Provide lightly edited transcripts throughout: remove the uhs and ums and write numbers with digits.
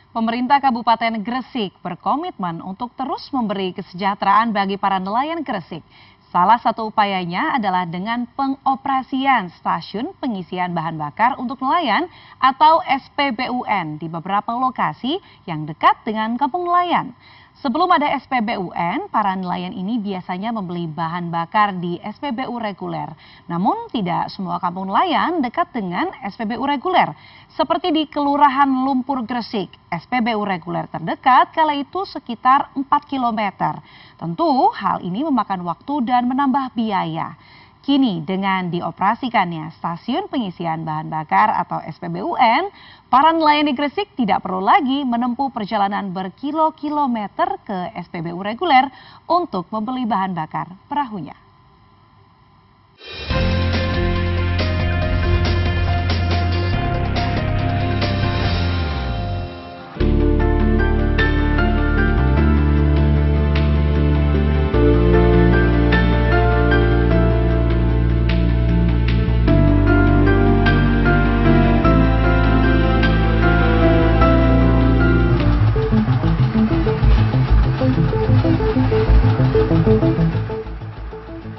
Pemerintah Kabupaten Gresik berkomitmen untuk terus memberi kesejahteraan bagi para nelayan Gresik. Salah satu upayanya adalah dengan pengoperasian stasiun pengisian bahan bakar untuk nelayan atau SPBUN di beberapa lokasi yang dekat dengan kampung nelayan. Sebelum ada SPBUN, para nelayan ini biasanya membeli bahan bakar di SPBU reguler. Namun tidak semua kampung nelayan dekat dengan SPBU reguler. Seperti di Kelurahan Lumpur Gresik, SPBU reguler terdekat kala itu sekitar 4 km. Tentu hal ini memakan waktu dan menambah biaya. Kini dengan dioperasikannya stasiun pengisian bahan bakar atau SPBUN, para nelayan di Gresik tidak perlu lagi menempuh perjalanan berkilo-kilometer ke SPBU reguler untuk membeli bahan bakar perahunya.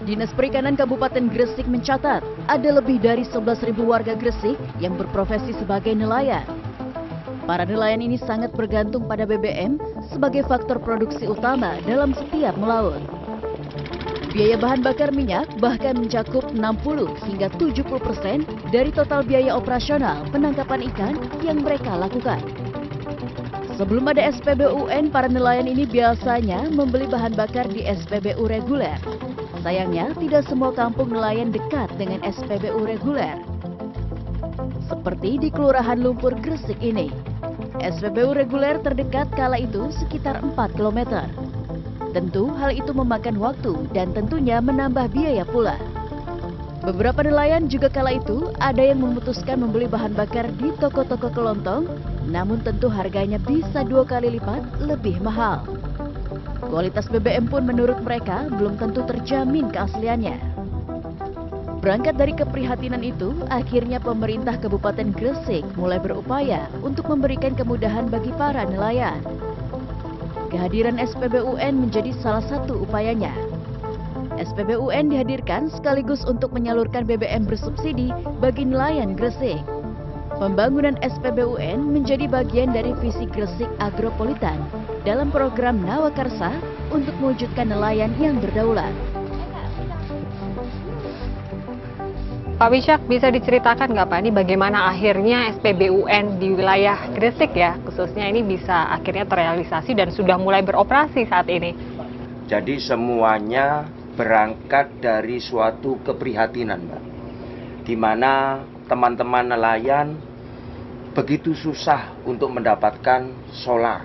Dinas Perikanan Kabupaten Gresik mencatat ada lebih dari 11.000 warga Gresik yang berprofesi sebagai nelayan. Para nelayan ini sangat bergantung pada BBM sebagai faktor produksi utama dalam setiap melaut. Biaya bahan bakar minyak bahkan mencakup 60 hingga 70% dari total biaya operasional penangkapan ikan yang mereka lakukan. Sebelum ada SPBUN, para nelayan ini biasanya membeli bahan bakar di SPBU reguler. Sayangnya, tidak semua kampung nelayan dekat dengan SPBU reguler. Seperti di Kelurahan Lumpur Gresik ini, SPBU reguler terdekat kala itu sekitar 4 km. Tentu hal itu memakan waktu dan tentunya menambah biaya pula. Beberapa nelayan juga kala itu ada yang memutuskan membeli bahan bakar di toko-toko kelontong, namun tentu harganya bisa 2 kali lipat lebih mahal. Kualitas BBM pun menurut mereka belum tentu terjamin keasliannya. Berangkat dari keprihatinan itu, akhirnya pemerintah Kabupaten Gresik mulai berupaya untuk memberikan kemudahan bagi para nelayan. Kehadiran SPBUN menjadi salah satu upayanya. SPBUN dihadirkan sekaligus untuk menyalurkan BBM bersubsidi bagi nelayan Gresik. Pembangunan SPBUN menjadi bagian dari visi Gresik Agropolitan dalam program Nawakarsa untuk mewujudkan nelayan yang berdaulat. Pak Wishak, bisa diceritakan nggak Pak, ini bagaimana akhirnya SPBUN di wilayah Gresik ya, khususnya ini bisa akhirnya terrealisasi dan sudah mulai beroperasi saat ini? Jadi semuanya berangkat dari suatu keprihatinan, Mbak, di mana teman-teman nelayan begitu susah untuk mendapatkan solar.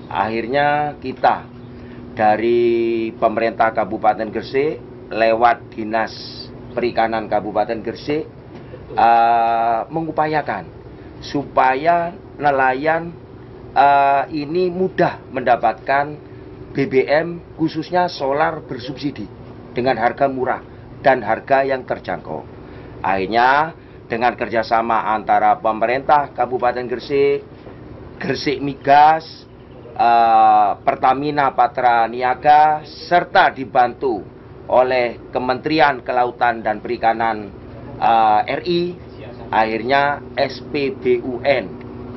Akhirnya kita dari pemerintah Kabupaten Gresik lewat Dinas Perikanan Kabupaten Gresik mengupayakan supaya nelayan ini mudah mendapatkan BBM khususnya solar bersubsidi dengan harga murah dan harga yang terjangkau. Akhirnya dengan kerjasama antara pemerintah Kabupaten Gresik, Gresik Migas, Pertamina Patra Niaga, serta dibantu oleh Kementerian Kelautan dan Perikanan RI, akhirnya SPBUN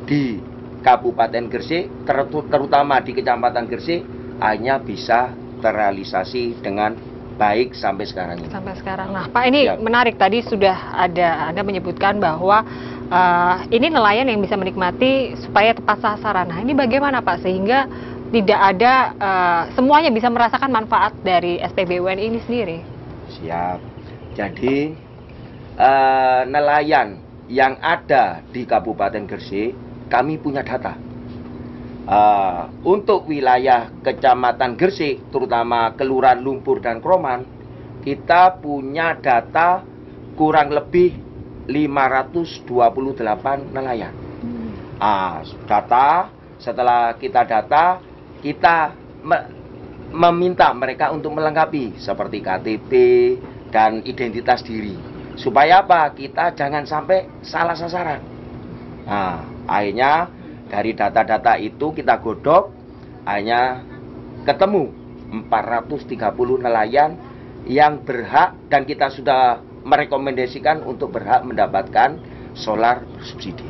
di Kabupaten Gresik, terutama di Kecamatan Gresik, akhirnya bisa terrealisasi dengan baik sampai sekarang ini. Sampai sekarang. Nah, Pak, ini menarik, tadi sudah ada Anda menyebutkan bahwa ini nelayan yang bisa menikmati supaya tepat sasaran. Nah, ini bagaimana Pak sehingga tidak ada semuanya bisa merasakan manfaat dari SPBUN ini sendiri? Siap. Jadi nelayan yang ada di Kabupaten Gresik, kami punya data. Untuk wilayah Kecamatan Gresik, terutama Kelurahan Lumpur dan Kroman, kita punya data kurang lebih 528 nelayan. Setelah kita data, kita meminta mereka untuk melengkapi seperti KTP dan identitas diri. Supaya apa? Kita jangan sampai salah sasaran. Akhirnya Dari data-data itu kita godok, hanya ketemu 430 nelayan yang berhak, dan kita sudah merekomendasikan untuk berhak mendapatkan solar subsidi.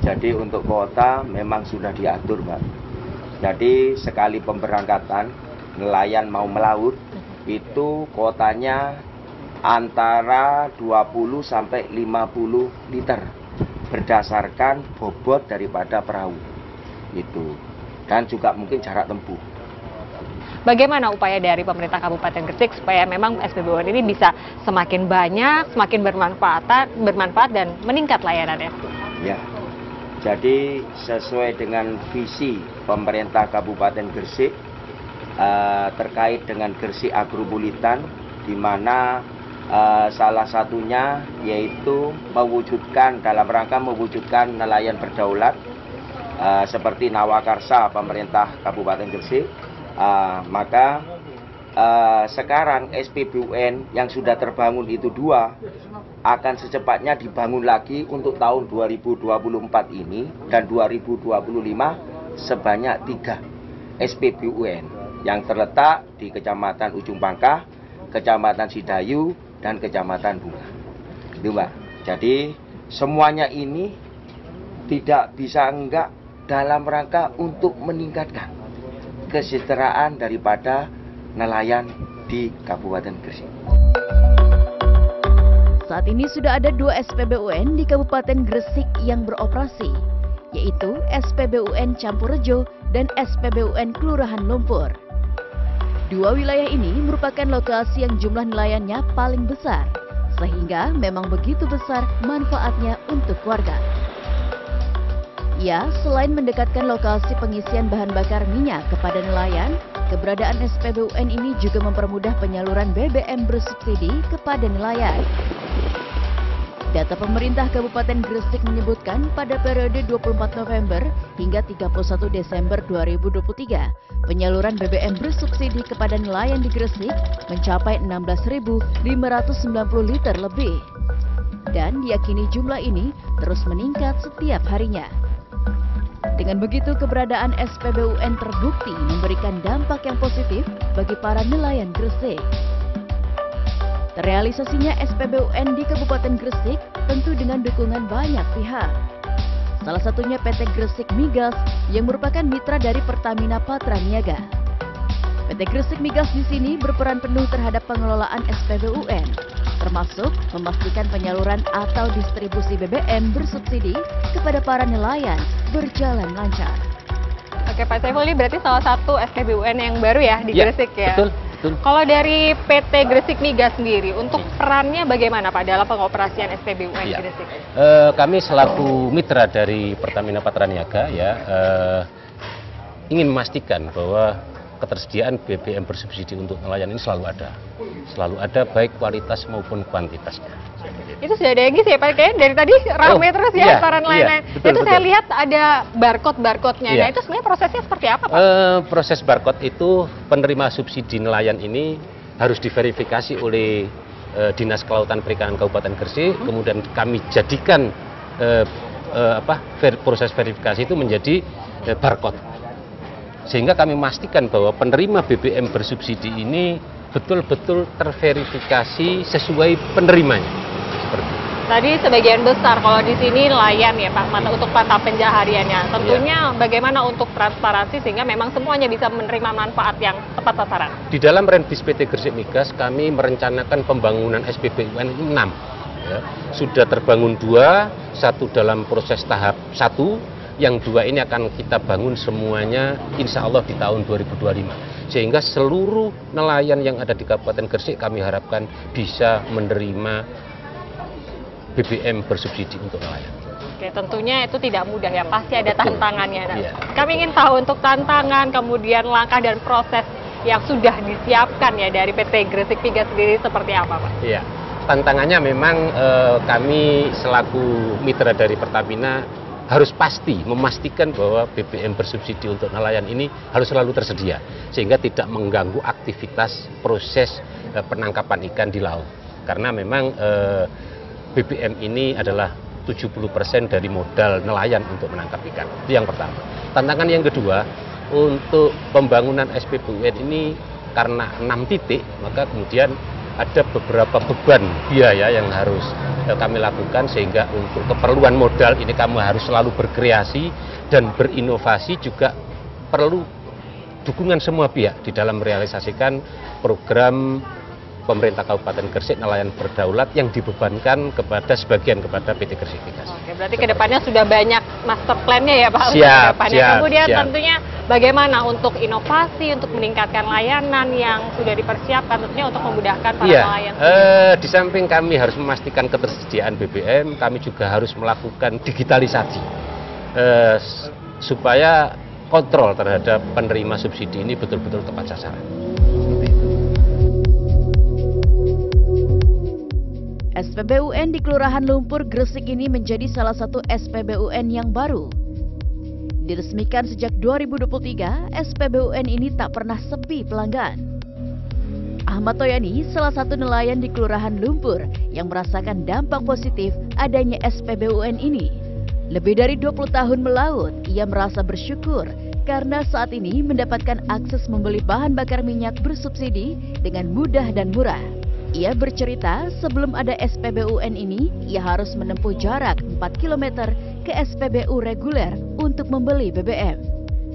Jadi untuk kuota memang sudah diatur, Mbak. Jadi sekali pemberangkatan nelayan mau melaut itu kuotanya antara 20 sampai 50 liter berdasarkan bobot daripada perahu itu, dan juga mungkin jarak tempuh. Bagaimana upaya dari pemerintah Kabupaten Gresik supaya memang SPBUN ini bisa semakin banyak, semakin bermanfaat dan meningkat layanannya? Ya, jadi sesuai dengan visi pemerintah Kabupaten Gresik terkait dengan Gresik Agropulitan, di mana salah satunya yaitu dalam rangka mewujudkan nelayan berdaulat seperti Nawakarsa pemerintah Kabupaten Gresik. Maka sekarang SPBUN yang sudah terbangun itu 2 akan secepatnya dibangun lagi untuk tahun 2024 ini, dan 2025 sebanyak 3 SPBUN yang terletak di Kecamatan Ujung Pangkah, Kecamatan Sidayu, dan Kecamatan Bunga. Itu, Mbak. Jadi semuanya ini tidak bisa enggak dalam rangka untuk meningkatkan kesejahteraan daripada nelayan di Kabupaten Gresik. Saat ini sudah ada 2 SPBUN di Kabupaten Gresik yang beroperasi, yaitu SPBUN Campurrejo dan SPBUN Kelurahan Lumpur. 2 wilayah ini merupakan lokasi yang jumlah nelayannya paling besar, sehingga memang begitu besar manfaatnya untuk warga. Ya, selain mendekatkan lokasi pengisian bahan bakar minyak kepada nelayan, keberadaan SPBUN ini juga mempermudah penyaluran BBM bersubsidi kepada nelayan. Data pemerintah Kabupaten Gresik menyebutkan pada periode 24 November hingga 31 Desember 2023, penyaluran BBM bersubsidi kepada nelayan di Gresik mencapai 16.590 liter lebih. Dan diyakini jumlah ini terus meningkat setiap harinya. Dengan begitu, keberadaan SPBUN terbukti memberikan dampak yang positif bagi para nelayan Gresik. Terrealisasinya SPBUN di Kabupaten Gresik tentu dengan dukungan banyak pihak. Salah satunya PT Gresik Migas yang merupakan mitra dari Pertamina Patraniaga. PT Gresik Migas di sini berperan penuh terhadap pengelolaan SPBUN, termasuk memastikan penyaluran atau distribusi BBM bersubsidi kepada para nelayan berjalan lancar. Oke Pak Saiful, ini berarti salah satu SPBUN yang baru ya di Gresik ya? Betul. Kalau dari PT Gresik Migas sendiri, untuk perannya bagaimana Pak dalam pengoperasian SPBUN di Gresik? Kami selaku mitra dari Pertamina Patraniaga ingin memastikan bahwa ketersediaan BBM bersubsidi untuk nelayan ini selalu ada baik kualitas maupun kuantitasnya. Itu sudah ada lagi sih Pak, kayaknya dari tadi ramai terus ya para nelayan. Itu saya lihat ada barcode-nya. Nah itu sebenarnya prosesnya seperti apa Pak? Proses barcode itu penerima subsidi nelayan ini harus diverifikasi oleh Dinas Kelautan Perikanan Kabupaten Gresik, kemudian kami jadikan proses verifikasi itu menjadi barcode. Sehingga kami memastikan bahwa penerima BBM bersubsidi ini betul-betul terverifikasi sesuai penerimanya. Tadi sebagian besar kalau di sini nelayan ya Pak, untuk mata pencahariannya. Tentunya bagaimana untuk transparansi sehingga memang semuanya bisa menerima manfaat yang tepat sasaran. Di dalam Renbis PT Gresik Migas kami merencanakan pembangunan SPBUN 6. Ya. Sudah terbangun 2, 1 dalam proses tahap 1. Yang 2 ini akan kita bangun semuanya insya Allah di tahun 2025. Sehingga seluruh nelayan yang ada di Kabupaten Gresik kami harapkan bisa menerima BBM bersubsidi untuk nelayan. Oke, tentunya itu tidak mudah ya, pasti ada tantangannya. Nah, kami ingin tahu untuk tantangan, kemudian langkah dan proses yang sudah disiapkan ya dari PT Gresik Migas sendiri seperti apa Pak? Iya, tantangannya memang kami selaku mitra dari Pertamina harus memastikan bahwa BBM bersubsidi untuk nelayan ini harus selalu tersedia sehingga tidak mengganggu aktivitas proses penangkapan ikan di laut, karena memang BBM ini adalah 70% dari modal nelayan untuk menangkap ikan. Itu yang pertama. Tantangan yang kedua, untuk pembangunan SPBUN ini karena 6 titik, maka kemudian ada beberapa beban biaya yang harus kami lakukan, sehingga untuk keperluan modal ini kamu harus selalu berkreasi dan berinovasi, juga perlu dukungan semua pihak di dalam merealisasikan program pemerintah Kabupaten Gresik nelayan berdaulat yang dibebankan sebagian kepada PT Gresik Migas. Oke, berarti kedepannya sudah banyak master plan-nya ya Pak? Siap, Kemudian siap. tentunya bagaimana untuk inovasi, untuk meningkatkan layanan yang sudah dipersiapkan tentunya untuk memudahkan para nelayan? Di samping kami harus memastikan ketersediaan BBM, kami juga harus melakukan digitalisasi supaya kontrol terhadap penerima subsidi ini betul-betul tepat sasaran. SPBUN di Kelurahan Lumpur, Gresik ini menjadi salah satu SPBUN yang baru. Diresmikan sejak 2023, SPBUN ini tak pernah sepi pelanggan. Ahmad Toyani, salah satu nelayan di Kelurahan Lumpur yang merasakan dampak positif adanya SPBUN ini. Lebih dari 20 tahun melaut, ia merasa bersyukur karena saat ini mendapatkan akses membeli bahan bakar minyak bersubsidi dengan mudah dan murah. Ia bercerita sebelum ada SPBUN ini, ia harus menempuh jarak 4 km ke SPBU reguler untuk membeli BBM.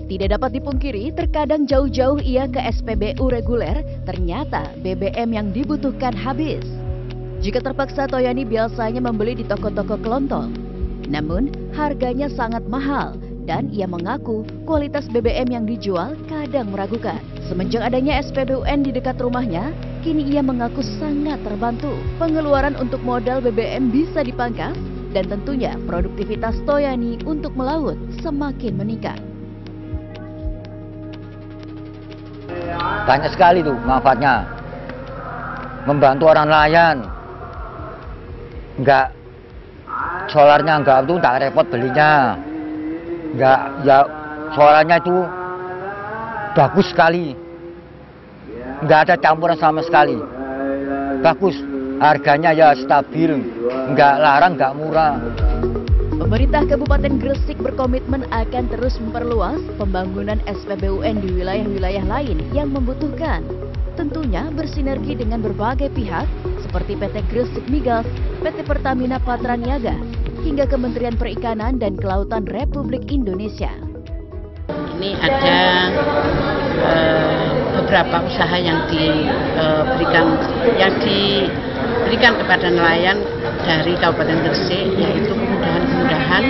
Tidak dapat dipungkiri, terkadang jauh-jauh ia ke SPBU reguler, ternyata BBM yang dibutuhkan habis. Jika terpaksa, Toyani biasanya membeli di toko-toko kelontong. Namun, harganya sangat mahal dan ia mengaku kualitas BBM yang dijual kadang meragukan. Semenjak adanya SPBUN di dekat rumahnya, kini ia mengaku sangat terbantu. Pengeluaran untuk modal BBM bisa dipangkas dan tentunya produktivitas Toyani untuk melaut semakin meningkat. Banyak sekali tuh manfaatnya. Membantu orang nelayan. Solarnya enggak repot belinya. Solarnya itu bagus sekali. Enggak ada campuran sama sekali. Bagus. Harganya ya stabil. Enggak larang, enggak murah. Pemerintah Kabupaten Gresik berkomitmen akan terus memperluas pembangunan SPBUN di wilayah-wilayah lain yang membutuhkan. Tentunya bersinergi dengan berbagai pihak seperti PT Gresik Migas, PT Pertamina Patraniaga, hingga Kementerian Perikanan dan Kelautan Republik Indonesia. Ini ada beberapa usaha yang diberikan kepada nelayan dari Kabupaten Gresik, yaitu kemudahan-kemudahan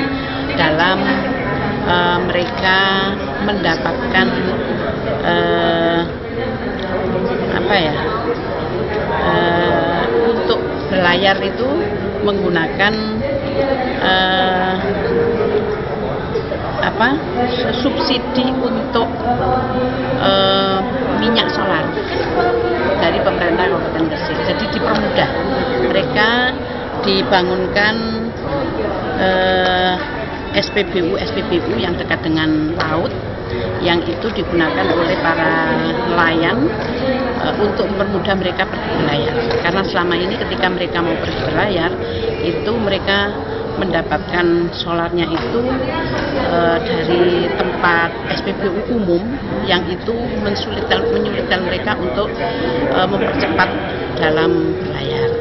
dalam mereka mendapatkan untuk berlayar itu menggunakan subsidi untuk minyak solar dari pemerintah Kabupaten Gresik. Jadi dipermudah, mereka dibangunkan SPBU yang dekat dengan laut, yang itu digunakan oleh para nelayan untuk mempermudah mereka pergi berlayar. Karena selama ini ketika mereka mau pergi berlayar, itu mereka mendapatkan solarnya itu dari tempat SPBU umum, yang itu menyulitkan mereka untuk mempercepat dalam berlayar.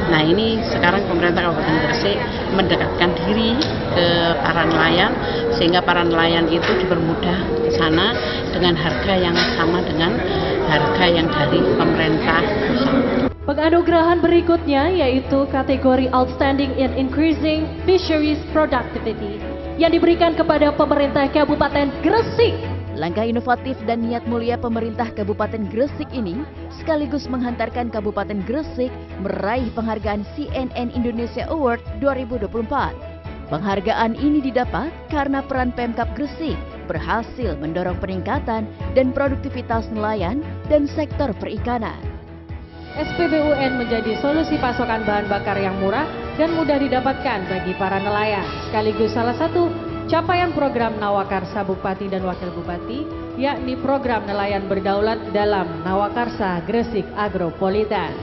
Nah, ini sekarang pemerintah Kabupaten Gresik mendekatkan diri ke para nelayan, sehingga para nelayan itu dipermudah ke sana dengan harga yang sama dengan harga yang dari pemerintah pusat. Penganugerahan berikutnya yaitu kategori Outstanding in Increasing Fisheries Productivity yang diberikan kepada pemerintah Kabupaten Gresik. Langkah inovatif dan niat mulia pemerintah Kabupaten Gresik ini sekaligus menghantarkan Kabupaten Gresik meraih penghargaan CNN Indonesia Award 2024. Penghargaan ini didapat karena peran Pemkab Gresik berhasil mendorong peningkatan dan produktivitas nelayan dan sektor perikanan. SPBUN menjadi solusi pasokan bahan bakar yang murah dan mudah didapatkan bagi para nelayan, sekaligus salah satu capaian program Nawakarsa Bupati dan Wakil Bupati, yakni program nelayan berdaulat dalam Nawakarsa Gresik Agropolitan.